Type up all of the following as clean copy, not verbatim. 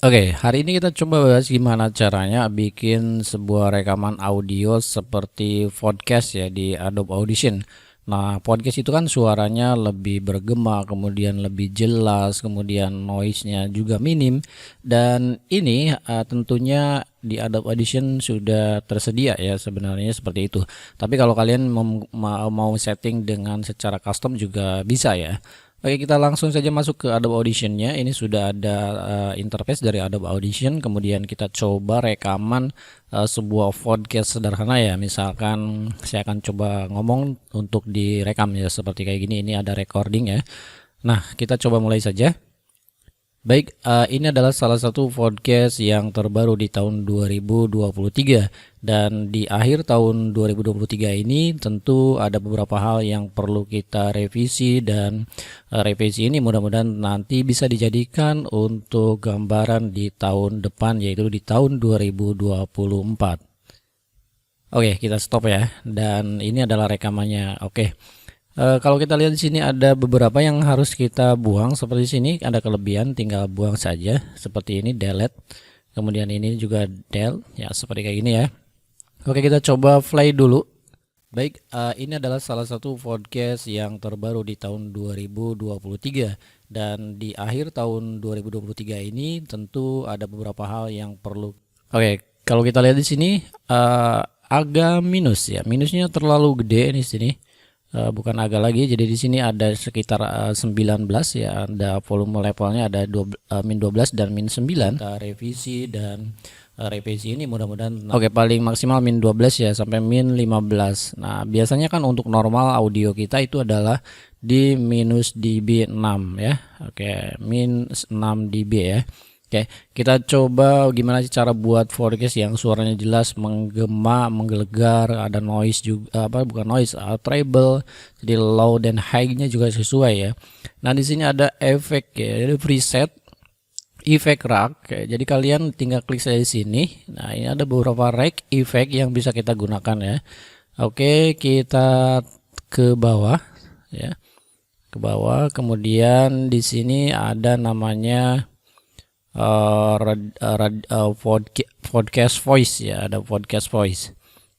Oke, hari ini kita coba bahas gimana caranya bikin sebuah rekaman audio seperti podcast ya di Adobe Audition. Nah, podcast itu kan suaranya lebih bergema, kemudian lebih jelas, kemudian noise-nya juga minim. Dan ini tentunya di Adobe Audition sudah tersedia ya sebenarnya seperti itu. Tapi kalau kalian mau setting dengan secara custom juga bisa ya. Oke, kita langsung saja masuk ke Adobe Audition-nya. Ini sudah ada interface dari Adobe Audition. Kemudian kita coba rekaman sebuah podcast sederhana ya. Misalkan saya akan coba ngomong untuk direkam ya seperti kayak gini. Ini ada recording ya. Nah, kita coba mulai saja. Baik, ini adalah salah satu podcast yang terbaru di tahun 2023 dan di akhir tahun 2023 ini tentu ada beberapa hal yang perlu kita revisi dan revisi ini mudah-mudahan nanti bisa dijadikan untuk gambaran di tahun depan yaitu di tahun 2024. Oke, kita stop ya. Dan ini adalah rekamannya. Oke. Kalau kita lihat di sini ada beberapa yang harus kita buang. Seperti sini ada kelebihan, tinggal buang saja. Seperti ini delete. Kemudian ini juga del, ya seperti kayak gini ya. Oke, kita coba play dulu. Baik, ini adalah salah satu podcast yang terbaru di tahun 2023 dan di akhir tahun 2023 ini tentu ada beberapa hal yang perlu. Oke, kalau kita lihat di sini agak minus ya. Minusnya terlalu gede di sini. Bukan agak lagi, jadi di sini ada sekitar 19 ya, ada volume levelnya ada min 12 dan min 9. Kita revisi dan revisi ini mudah-mudahan oke paling maksimal min 12 ya sampai min 15. Nah, biasanya kan untuk normal audio kita itu adalah di minus dB 6 ya. Oke, min 6 dB ya. Oke, kita coba gimana sih cara buat podcast yang suaranya jelas, menggema, menggelegar, ada noise juga, bukan noise, treble, jadi low dan high-nya juga sesuai ya. Nah, di sini ada efek ya, jadi preset, efek rack. Jadi kalian tinggal klik saja di sini. Nah, ini ada beberapa rack efek yang bisa kita gunakan ya. Oke, kita ke bawah ya. Ke bawah, kemudian di sini ada namanya podcast voice ya, ada podcast voice.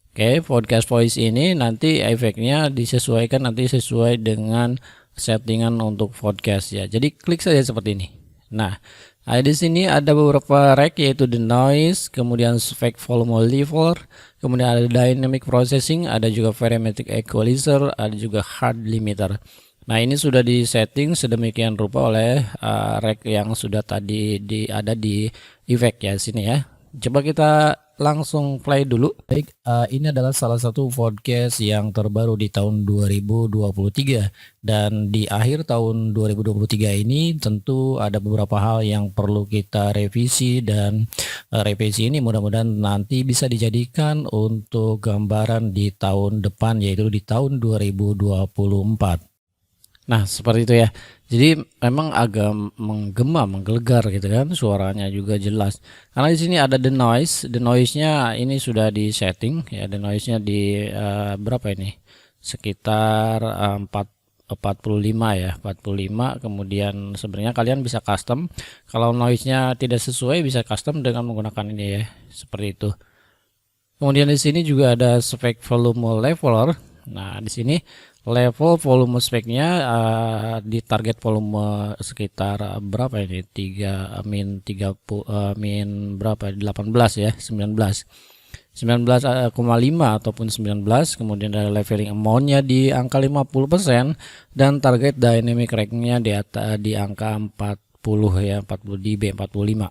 Oke, podcast voice ini nanti efeknya disesuaikan nanti sesuai dengan settingan untuk podcast ya. Jadi klik saja seperti ini. Nah, di sini ada beberapa rack yaitu the noise, kemudian spec volume level, kemudian ada dynamic processing, ada juga parametric equalizer, ada juga hard limiter. Nah, ini sudah disetting sedemikian rupa oleh rack yang sudah tadi ada di efek ya sini ya. Coba kita langsung play dulu. Baik, ini adalah salah satu podcast yang terbaru di tahun 2023 dan di akhir tahun 2023 ini tentu ada beberapa hal yang perlu kita revisi dan revisi ini mudah-mudahan nanti bisa dijadikan untuk gambaran di tahun depan yaitu di tahun 2024. Nah, seperti itu ya. Jadi memang agak menggema, menggelegar gitu kan, suaranya juga jelas. Karena di sini ada the noise, the noise-nya ini sudah di setting ya, the noise-nya di berapa ini? Sekitar 45 ya, 45. Kemudian sebenarnya kalian bisa custom. Kalau noise-nya tidak sesuai bisa custom dengan menggunakan ini ya, seperti itu. Kemudian di sini juga ada spec volume leveler. Nah, di sini level volume speknya di target volume sekitar berapa ini 3 min 30 min berapa 18 ya 19,5 ataupun 19. Kemudian ada leveling amount-nya di angka 50% dan target dynamic range-nya di angka 40 ya 40 dB 45.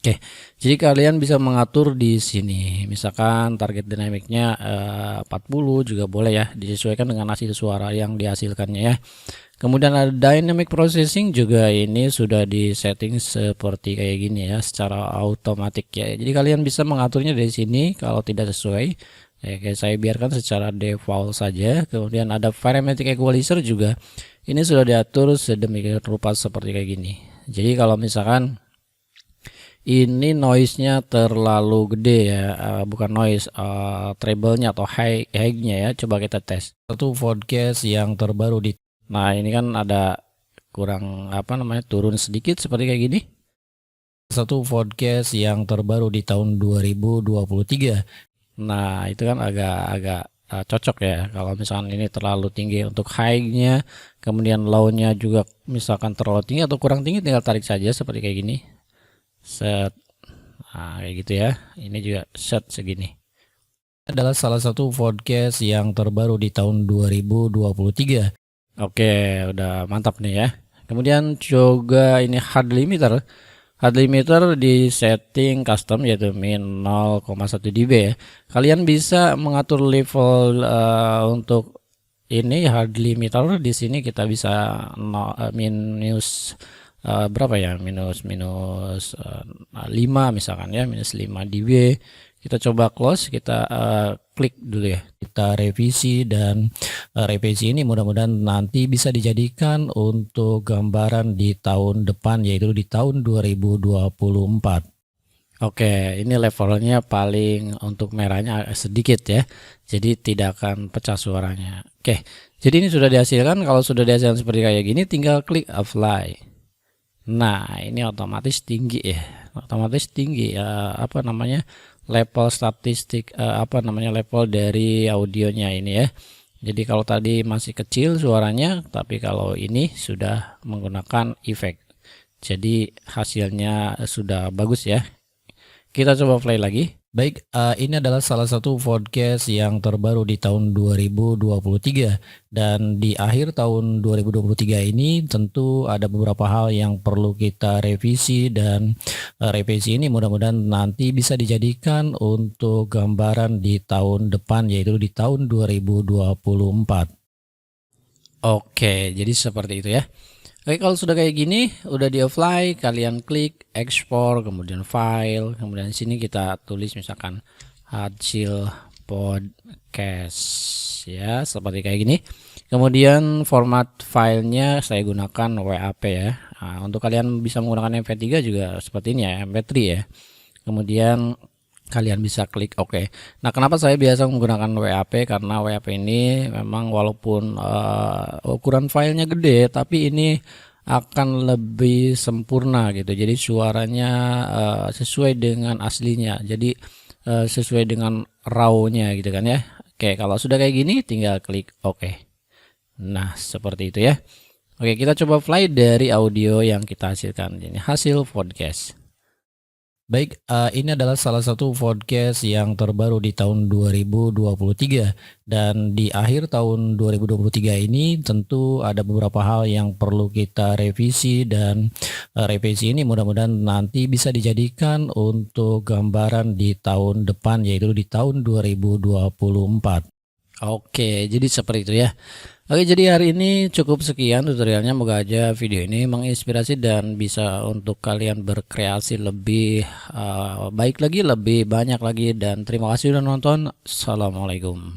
Oke, jadi kalian bisa mengatur di sini. Misalkan target dinamiknya 40 juga boleh ya, disesuaikan dengan hasil suara yang dihasilkannya ya. Kemudian ada dynamic processing juga ini sudah di setting seperti kayak gini ya, secara otomatis ya. Jadi kalian bisa mengaturnya dari sini kalau tidak sesuai. Kayak saya biarkan secara default saja. Kemudian ada parametric equalizer juga. Ini sudah diatur sedemikian rupa seperti kayak gini. Jadi kalau misalkan ini noise-nya terlalu gede ya, bukan noise, treble-nya atau high-nya ya. Coba kita tes. Satu podcast yang terbaru di. Nah, ini kan ada kurang turun sedikit seperti kayak gini. satu podcast yang terbaru di tahun 2023. Nah, itu kan agak cocok ya kalau misalkan ini terlalu tinggi untuk high-nya, kemudian low-nya juga misalkan terlalu tinggi atau kurang tinggi, tinggal tarik saja seperti kayak gini. Set. Nah, kayak gitu ya. Ini juga set segini. Adalah salah satu podcast yang terbaru di tahun 2023. Oke, udah mantap nih ya. Kemudian juga ini hard limiter. Hard limiter di setting custom yaitu min 0,1 dB ya. Kalian bisa mengatur level untuk ini hard limiter. Di sini kita bisa minus berapa ya? Minus 5 misalkan ya, minus 5 dB. Kita coba close, kita klik dulu ya. Kita revisi dan revisi ini mudah-mudahan nanti bisa dijadikan untuk gambaran di tahun depan, yaitu di tahun 2024. Oke, ini levelnya paling untuk merahnya agak sedikit ya. Jadi tidak akan pecah suaranya. Oke, jadi ini sudah dihasilkan. Kalau sudah dihasilkan seperti kayak gini, tinggal klik apply. Nah, ini otomatis tinggi ya. Otomatis tinggi apa namanya? Level statistik level dari audionya ini ya. Jadi kalau tadi masih kecil suaranya, tapi kalau ini sudah menggunakan efek. Jadi hasilnya sudah bagus ya. Kita coba play lagi. Baik, ini adalah salah satu podcast yang terbaru di tahun 2023, dan di akhir tahun 2023 ini tentu ada beberapa hal yang perlu kita revisi, dan revisi ini mudah-mudahan nanti bisa dijadikan untuk gambaran di tahun depan, yaitu di tahun 2024. Oke, jadi seperti itu ya. Oke, kalau sudah kayak gini, udah di apply, kalian klik export, kemudian file, kemudian di sini kita tulis misalkan hasil podcast ya, seperti kayak gini. Kemudian format filenya saya gunakan WAP ya. Nah, untuk kalian bisa menggunakan MP3 juga seperti ini ya, MP3 ya. Kemudian kalian bisa klik OK. Nah, kenapa saya biasa menggunakan WAP? Karena WAP ini memang walaupun ukuran filenya gede, tapi ini akan lebih sempurna gitu. Jadi suaranya sesuai dengan aslinya. Jadi sesuai dengan raw-nya gitu kan ya. Oke, kalau sudah kayak gini tinggal klik OK. Nah, seperti itu ya. Oke, kita coba play dari audio yang kita hasilkan. Ini hasil podcast. Baik, ini adalah salah satu podcast yang terbaru di tahun 2023, dan di akhir tahun 2023 ini tentu ada beberapa hal yang perlu kita revisi, dan revisi ini mudah-mudahan nanti bisa dijadikan untuk gambaran di tahun depan, yaitu di tahun 2024. Oke, jadi seperti itu ya. Oke, jadi hari ini cukup sekian tutorialnya. Moga aja video ini menginspirasi dan bisa untuk kalian berkreasi lebih baik lagi, lebih banyak lagi. Dan terima kasih sudah nonton. Assalamualaikum.